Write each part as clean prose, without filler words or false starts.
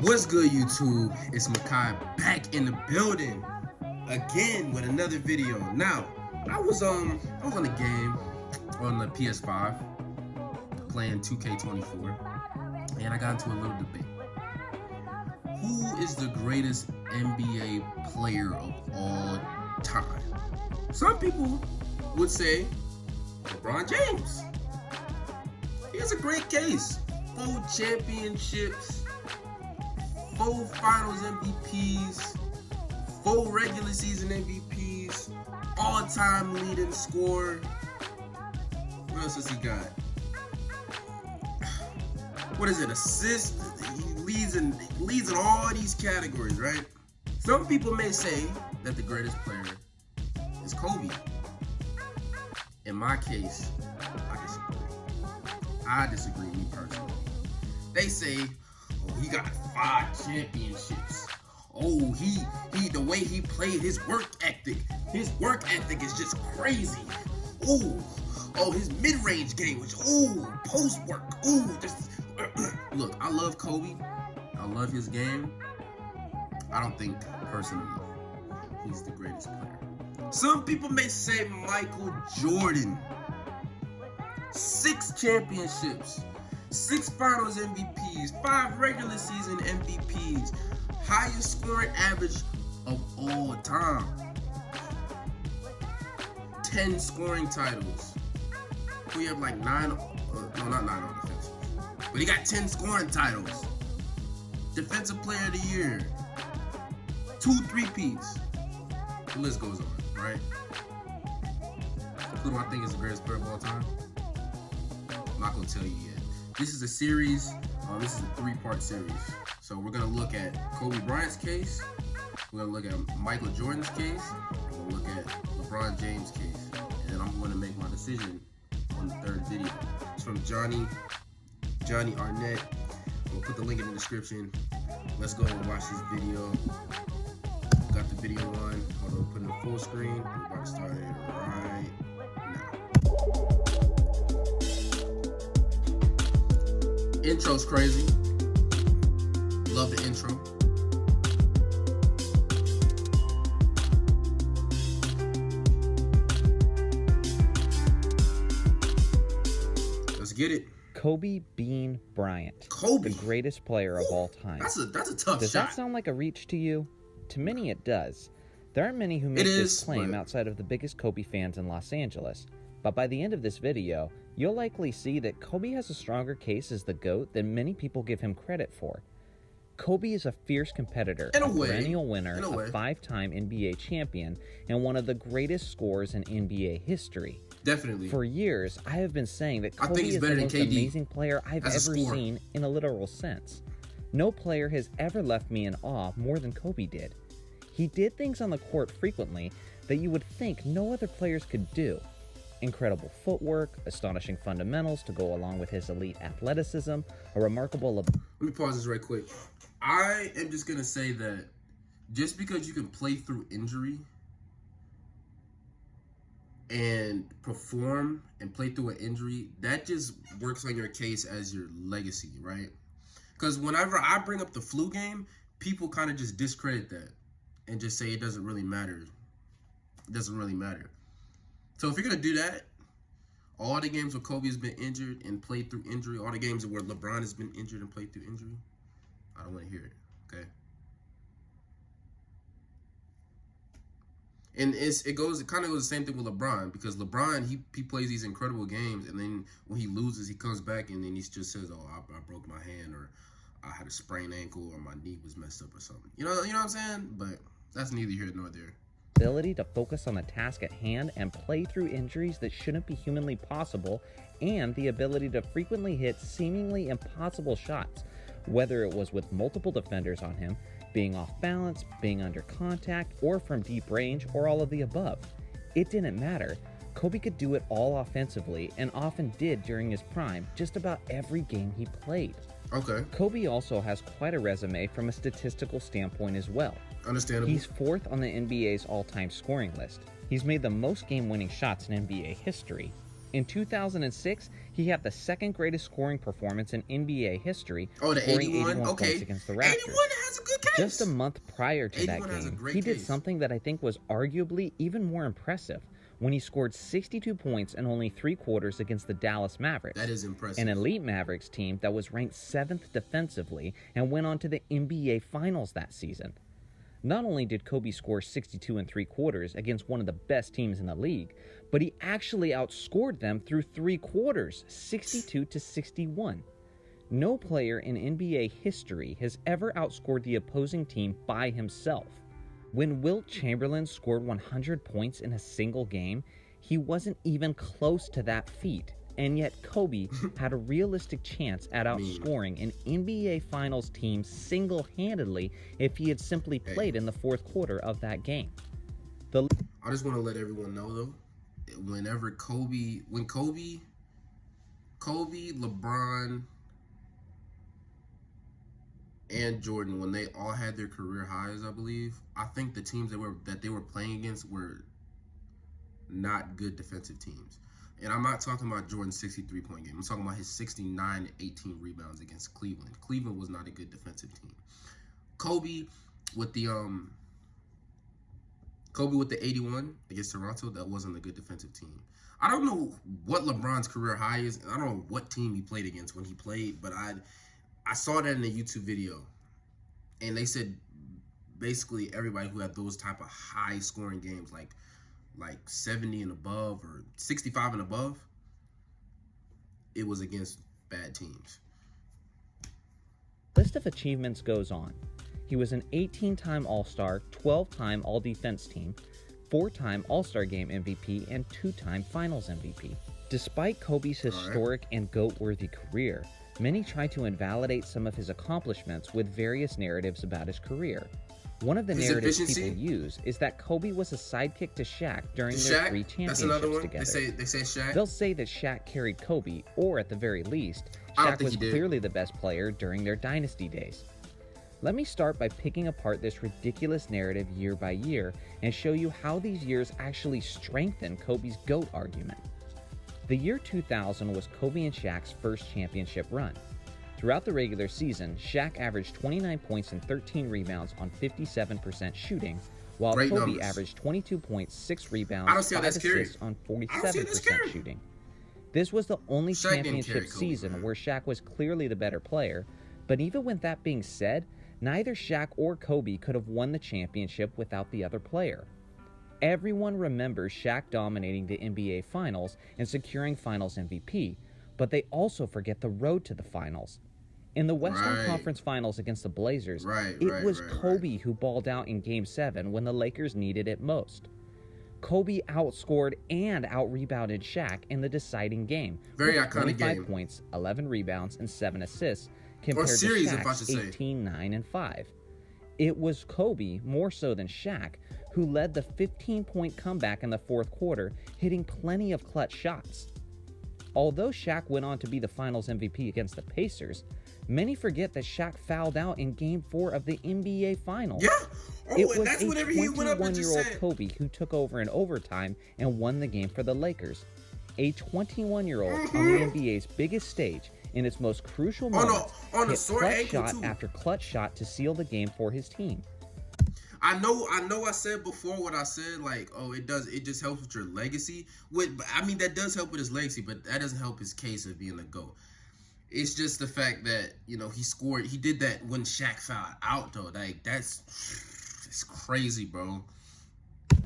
What's good, YouTube? It's Mekhi back in the building again with another video. Now, I was on a game on the PS5 playing 2K24, and I got into a little debate. Who is the greatest NBA player of all time? Some people would say LeBron James. He has a great case. 4 championships, 4 finals MVPs, 4 regular season MVPs, all-time leading scorer. What else has he got? What is it? Assists? He leads in all these categories, right? Some people may say that the greatest player is Kobe. In my case, I disagree, me personally. They say, oh, he got 5 championships. Oh, he the way he played, his work ethic is just crazy. Oh, his mid-range game was, post work. Look, I love Kobe. I love his game. I don't think personally he's the greatest player. Some people may say Michael Jordan. 6 championships, 6 finals MVPs, 5 regular season MVPs, highest scoring average of all time, 10 scoring titles. We have like 9, no, not 9 on defense, but he got 10 scoring titles. Defensive player of the year, 2 3-peats. The list goes on, right? Who do I think is the greatest player of all time? I'm not gonna tell you yet. This is a series. This is a 3-part series. So we're gonna look at Kobe Bryant's case. We're gonna look at Michael Jordan's case. We're gonna look at LeBron James' case, and then I'm gonna make my decision on the 3rd video. It's from Johnny Arnett. I'm gonna put the link in the description. Let's go and watch this video. Got the video on. Hold on, put it in full screen. We're about to start it right now. Intro's crazy. Love the intro. Let's get it. Kobe Bean Bryant. Kobe. The greatest player of all time. That's a tough Does shot. that sound like a reach to you? To many it does. There aren't many who make this claim outside of the biggest Kobe fans in Los Angeles. But by the end of this video, you'll likely see that Kobe has a stronger case as the GOAT than many people give him credit for. Kobe is a fierce competitor, a perennial winner, a 5-time NBA champion, and one of the greatest scorers in NBA history. Definitely. For years, I have been saying that Kobe is the most amazing player I've ever seen in a literal sense. No player has ever left me in awe more than Kobe did. He did things on the court frequently that you would think no other players could do. Incredible footwork, astonishing fundamentals to go along with his elite athleticism, a remarkable... Let me pause this right quick. I am just going to say that just because you can play through injury and perform and play through an injury, that just works on your case as your legacy, right? Because whenever I bring up the flu game, people kind of just discredit that and just say it doesn't really matter. It doesn't really matter. So if you're going to do that, all the games where Kobe has been injured and played through injury, all the games where LeBron has been injured and played through injury, I don't want to hear it, okay? And it kind of goes the same thing with LeBron, because LeBron, he plays these incredible games, and then when he loses, he comes back and then he just says, oh, I broke my hand, or I had a sprained ankle, or my knee was messed up or something. You know what I'm saying? But that's neither here nor there. Ability to focus on the task at hand and play through injuries that shouldn't be humanly possible, and the ability to frequently hit seemingly impossible shots, whether it was with multiple defenders on him, being off balance, being under contact, or from deep range, or all of the above. It didn't matter. Kobe could do it all offensively, and often did during his prime, just about every game he played. Okay. Kobe also has quite a resume from a statistical standpoint as well. Understandable. He's 4th on the NBA's all-time scoring list. He's made the most game-winning shots in NBA history. In 2006, he had the second greatest scoring performance in NBA history, Oh, the scoring 81? Okay. points against the Raptors. 81 has a good case. Just a month prior to that 81 has a game, great he did case. something that I think was arguably even more impressive when he scored 62 points in only 3 quarters against the Dallas Mavericks. That is impressive. An elite Mavericks team that was ranked 7th defensively and went on to the NBA Finals that season. Not only did Kobe score 62 and 3 quarters against one of the best teams in the league, but he actually outscored them through 3 quarters, 62 to 61. No player in NBA history has ever outscored the opposing team by himself. When Wilt Chamberlain scored 100 points in a single game, he wasn't even close to that feat. And yet Kobe had a realistic chance at outscoring an NBA Finals team single-handedly if he had simply played in the 4th quarter of that game. I just want to let everyone know, though, when Kobe, LeBron, and Jordan, when they all had their career highs, I believe, I think the teams that they were playing against were not good defensive teams. And I'm not talking about Jordan's 63-point game. I'm talking about his 69 to 18 rebounds against Cleveland. Cleveland was not a good defensive team. Kobe with the 81 against Toronto, that wasn't a good defensive team. I don't know what LeBron's career high is, and I don't know what team he played against when he played, but I saw that in a YouTube video, and they said basically everybody who had those type of high scoring games, like 70 and above or 65 and above, it was against bad teams. List of achievements goes on. He was an 18-time All-Star, 12-time All-Defense Team, 4-time All-Star Game MVP, and 2-time Finals MVP. Despite Kobe's historic and GOAT-worthy career, many try to invalidate some of his accomplishments with various narratives about his career. One of the narratives people use is that Kobe was a sidekick to Shaq during their 3 championships together. They say Shaq. They'll say that Shaq carried Kobe, or at the very least, Shaq was clearly the best player during their dynasty days. Let me start by picking apart this ridiculous narrative year by year and show you how these years actually strengthen Kobe's GOAT argument. The year 2000 was Kobe and Shaq's first championship run. Throughout the regular season, Shaq averaged 29 points and 13 rebounds on 57% shooting, while Kobe averaged 22 points, 6 rebounds, 5 assists on 47% shooting. This was the only championship season where Shaq was clearly the better player, but even with that being said, neither Shaq or Kobe could have won the championship without the other player. Everyone remembers Shaq dominating the NBA Finals and securing Finals MVP, but they also forget the road to the Finals. In the Western Conference Finals against the Blazers, it was Kobe who balled out in Game 7 when the Lakers needed it most. Kobe outscored and out-rebounded Shaq in the deciding game. Very iconic 25 points, 11 rebounds, and 7 assists compared to Shaq's 18, 9, and 5. It was Kobe, more so than Shaq, who led the 15-point comeback in the 4th quarter, hitting plenty of clutch shots. Although Shaq went on to be the Finals MVP against the Pacers, many forget that Shaq fouled out in Game 4 of the NBA Finals. Yeah. It was a 21-year-old Kobe who took over in overtime and won the game for the Lakers. A 21-year-old on the NBA's biggest stage in its most crucial moment hit clutch shot after clutch shot to seal the game for his team. I know I said before what I said, like, it just helps with your legacy. That does help with his legacy, but that doesn't help his case of being a GOAT. It's just the fact that, he did that when Shaq fouled out, though. Like, it's crazy, bro.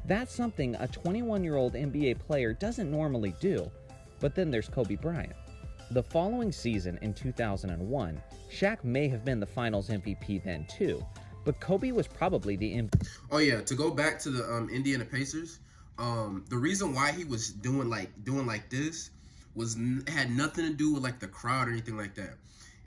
That's something a 21-year-old NBA player doesn't normally do. But then there's Kobe Bryant. The following season in 2001, Shaq may have been the Finals MVP then too, but Kobe was probably the MVP. Oh yeah, to go back to the Indiana Pacers, the reason why he was doing like this had nothing to do with like the crowd or anything like that.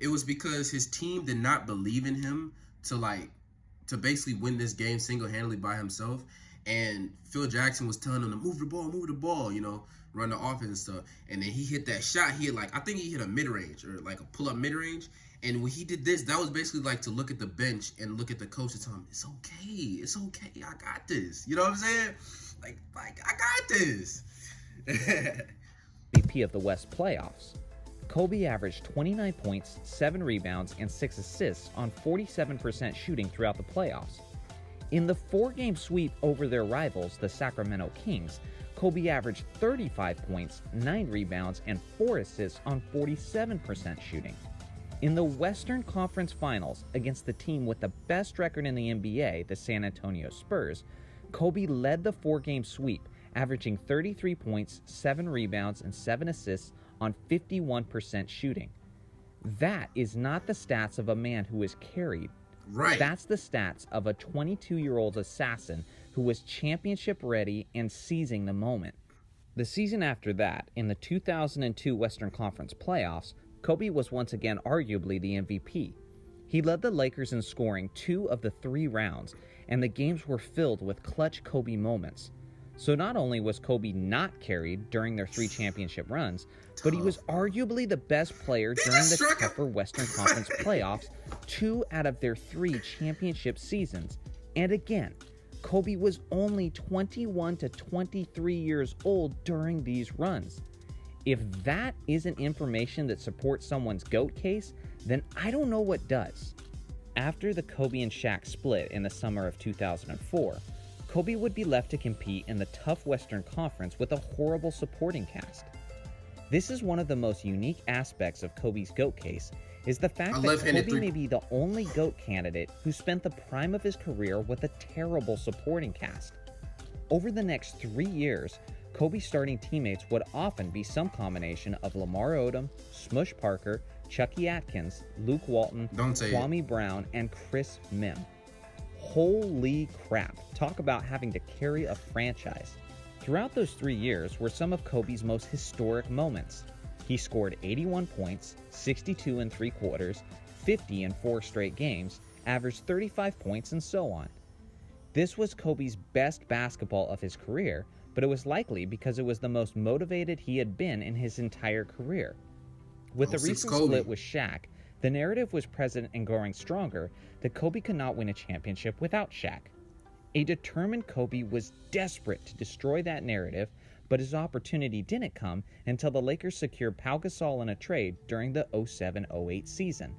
It was because his team did not believe in him to basically win this game single-handedly by himself. And Phil Jackson was telling him to move the ball, run the offense and stuff. And then he hit that shot. I think he hit a mid-range or like a pull-up mid-range. And when he did this, that was basically like to look at the bench and look at the coach and tell him, it's okay, I got this. You know what I'm saying? Like I got this. MVP of the West playoffs. Kobe averaged 29 points, 7 rebounds, and 6 assists on 47% shooting throughout the playoffs. In the 4-game sweep over their rivals, the Sacramento Kings, Kobe averaged 35 points, 9 rebounds, and 4 assists on 47% shooting. In the Western Conference Finals against the team with the best record in the NBA, the San Antonio Spurs, Kobe led the 4-game sweep, averaging 33 points, 7 rebounds, and 7 assists on 51% shooting. That is not the stats of a man who is carried. Right. That's the stats of a 22-year-old assassin who was championship ready and seizing the moment. The season after that, in the 2002 Western Conference playoffs, Kobe was once again arguably the MVP. He led the Lakers in scoring 2 of the 3 rounds, and the games were filled with clutch Kobe moments. So not only was Kobe not carried during their 3 championship runs, but he was arguably the best player during the tougher Western Conference playoffs 2 out of their 3 championship seasons. And again, Kobe was only 21 to 23 years old during these runs. If that isn't information that supports someone's GOAT case, then I don't know what does. After the Kobe and Shaq split in the summer of 2004, Kobe would be left to compete in the tough Western Conference with a horrible supporting cast. This is one of the most unique aspects of Kobe's GOAT case, is the fact that Kobe may be the only GOAT candidate who spent the prime of his career with a terrible supporting cast. Over the next 3 years, Kobe's starting teammates would often be some combination of Lamar Odom, Smush Parker, Chucky Atkins, Luke Walton, Kwame Brown, and Chris Mim. Holy crap, talk about having to carry a franchise. Throughout those 3 years were some of Kobe's most historic moments. He scored 81 points, 62 and 3/4, 50 in 4 straight games, averaged 35 points, and so on. This was Kobe's best basketball of his career, but it was likely because it was the most motivated he had been in his entire career. With the recent split with Shaq, the narrative was present and growing stronger that Kobe could not win a championship without Shaq. A determined Kobe was desperate to destroy that narrative, but his opportunity didn't come until the Lakers secured Pau Gasol in a trade during the 07-08 season.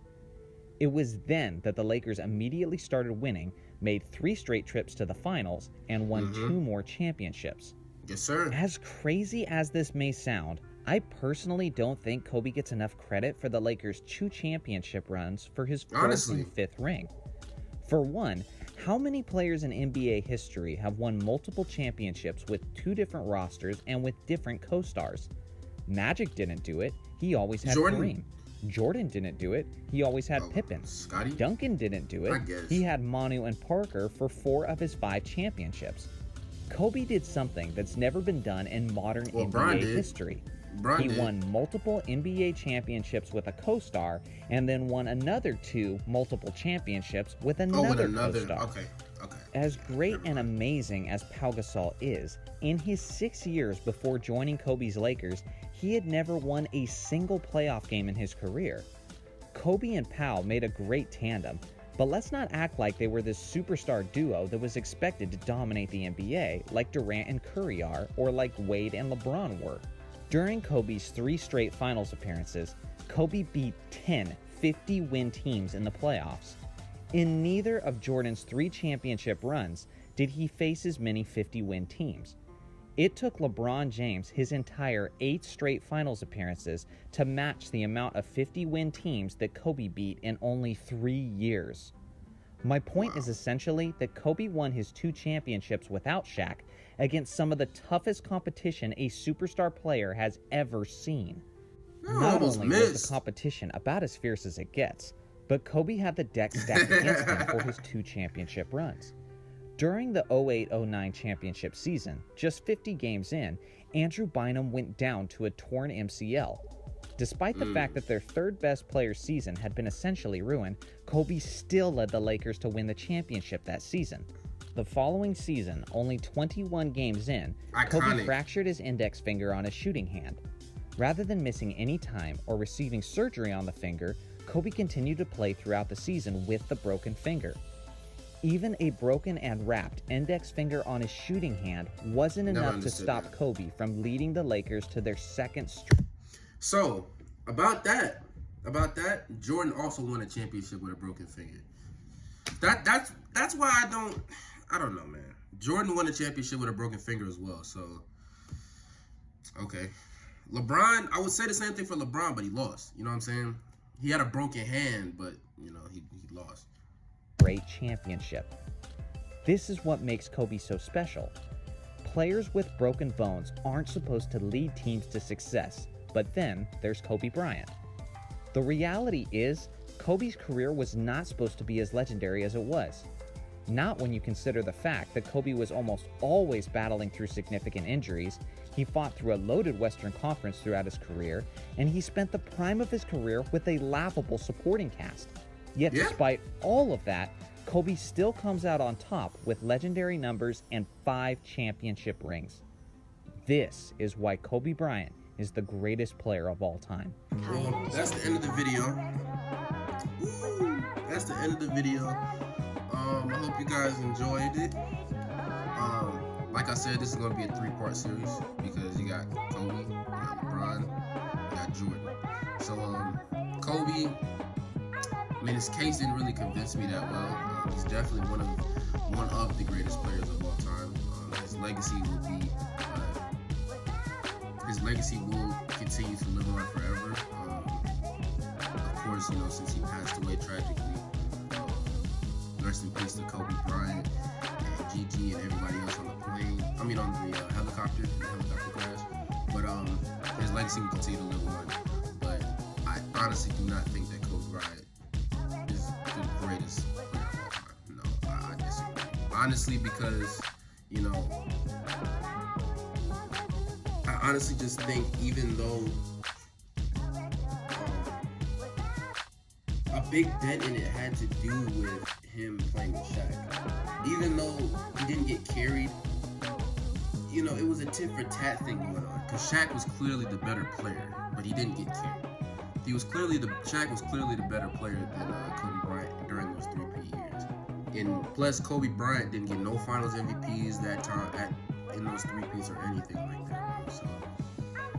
It was then that the Lakers immediately started winning, made 3 straight trips to the finals, and won 2 more championships. Yes, sir. As crazy as this may sound, I personally don't think Kobe gets enough credit for the Lakers' 2 championship runs for his 4th and 5th ring. For one, how many players in NBA history have won multiple championships with 2 different rosters and with different co-stars? Magic didn't do it. He always had Kareem. Jordan didn't do it. He always had Pippen. Scotty? Duncan didn't do it. He had Manu and Parker for 4 of his 5 championships. Kobe did something that's never been done in modern NBA history. He won multiple NBA championships with a co-star, and then won another 2 multiple championships with another co-star. Okay. As great and amazing as Pau Gasol is, in his 6 years before joining Kobe's Lakers, he had never won a single playoff game in his career. Kobe and Pau made a great tandem, but let's not act like they were this superstar duo that was expected to dominate the NBA like Durant and Curry are, or like Wade and LeBron were. During Kobe's 3 straight finals appearances, Kobe beat 10 50-win teams in the playoffs. In neither of Jordan's 3 championship runs did he face as many 50-win teams. It took LeBron James his entire 8 straight finals appearances to match the amount of 50-win teams that Kobe beat in only 3 years. My point is essentially that Kobe won his 2 championships without Shaq against some of the toughest competition a superstar player has ever seen. Not only was the competition about as fierce as it gets, but Kobe had the deck stacked against him for his 2 championship runs. During the 08-09 championship season, just 50 games in, Andrew Bynum went down to a torn MCL. Despite the fact that their 3rd best player's season had been essentially ruined, Kobe still led the Lakers to win the championship that season. The following season, only 21 games in, Kobe fractured his index finger on his shooting hand. Rather than missing any time or receiving surgery on the finger, Kobe continued to play throughout the season with the broken finger. Even a broken and wrapped index finger on his shooting hand wasn't Never enough to understood stop that. Kobe from leading the Lakers to their second straight. So about that, Jordan also won a championship with a broken finger. That's why I don't know, man. Jordan won a championship with a broken finger as well. So okay, LeBron, I would say the same thing for LeBron, but he lost. You know what I'm saying? He had a broken hand, but you know he lost. Great championship. This is what makes Kobe so special. Players with broken bones aren't supposed to lead teams to success, but then there's Kobe Bryant. The reality is, Kobe's career was not supposed to be as legendary as it was. Not when you consider the fact that Kobe was almost always battling through significant injuries, he fought through a loaded Western Conference throughout his career, and he spent the prime of his career with a laughable supporting cast. Yet despite all of that, Kobe still comes out on top with legendary numbers and 5 championship rings. This is why Kobe Bryant is the greatest player of all time. Well, that's the end of the video. Woo! That's the end of the video. I hope you guys enjoyed it. Like I said, this is going to be a 3-part series because you got Kobe, you got LeBron, you got Jordan. So, Kobe, I mean, his case didn't really convince me that well. He's definitely one of the greatest players of all time. His legacy will continue to live on forever. Of course, you know, since he passed away tragically, rest in peace to Kobe Bryant and Gigi and everybody else on the plane. I mean, on the helicopter crash. But his legacy will continue to live on. But I honestly do not think that Kobe Bryant is the greatest player of all time. No, I disagree. Honestly, because, you know, I honestly just think even though a big dent in it had to do with him playing with Shaq. Even though he didn't get carried, you know, it was a tit for tat thing going on. Because Shaq was clearly the better player, but he didn't get carried. Shaq was clearly the better player than Kobe Bryant during those 3 years. And plus, Kobe Bryant didn't get no Finals MVPs that time in those 3 or anything like that. Bro. So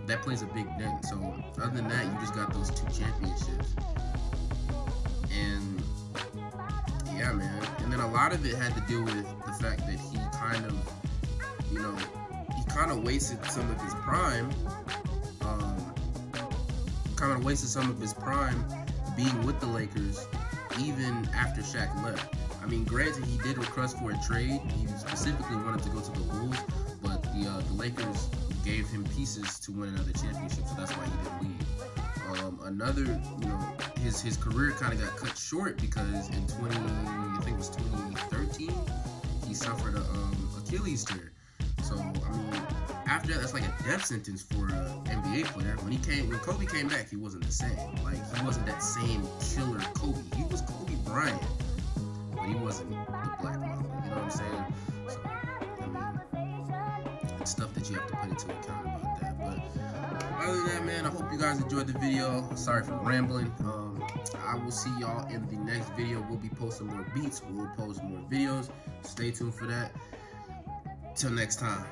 that plays a big dent. So other than that, you just got those 2 championships. And yeah, man. And then a lot of it had to do with the fact that he kind of wasted some of his prime. Being with the Lakers even after Shaq left. I mean, granted, he did request for a trade. He specifically wanted to go to the Bulls, but the Lakers gave him pieces to win another championship, so that's why he didn't leave. His career kind of got cut short because in 2013, he suffered a Achilles tear. So, I mean, after that, that's like a death sentence for an NBA player. When Kobe came back, he wasn't the same. Like, he wasn't that same killer Kobe. He was Kobe Bryant, but he wasn't the Black Mamba. You know what I'm saying? So, I mean, it's stuff that you have to put into account about that. But other than that, man, I hope you guys enjoyed the video. Sorry for rambling. I will see y'all in the next video. We'll be posting more beats. We'll post more videos. Stay tuned for that. Till next time.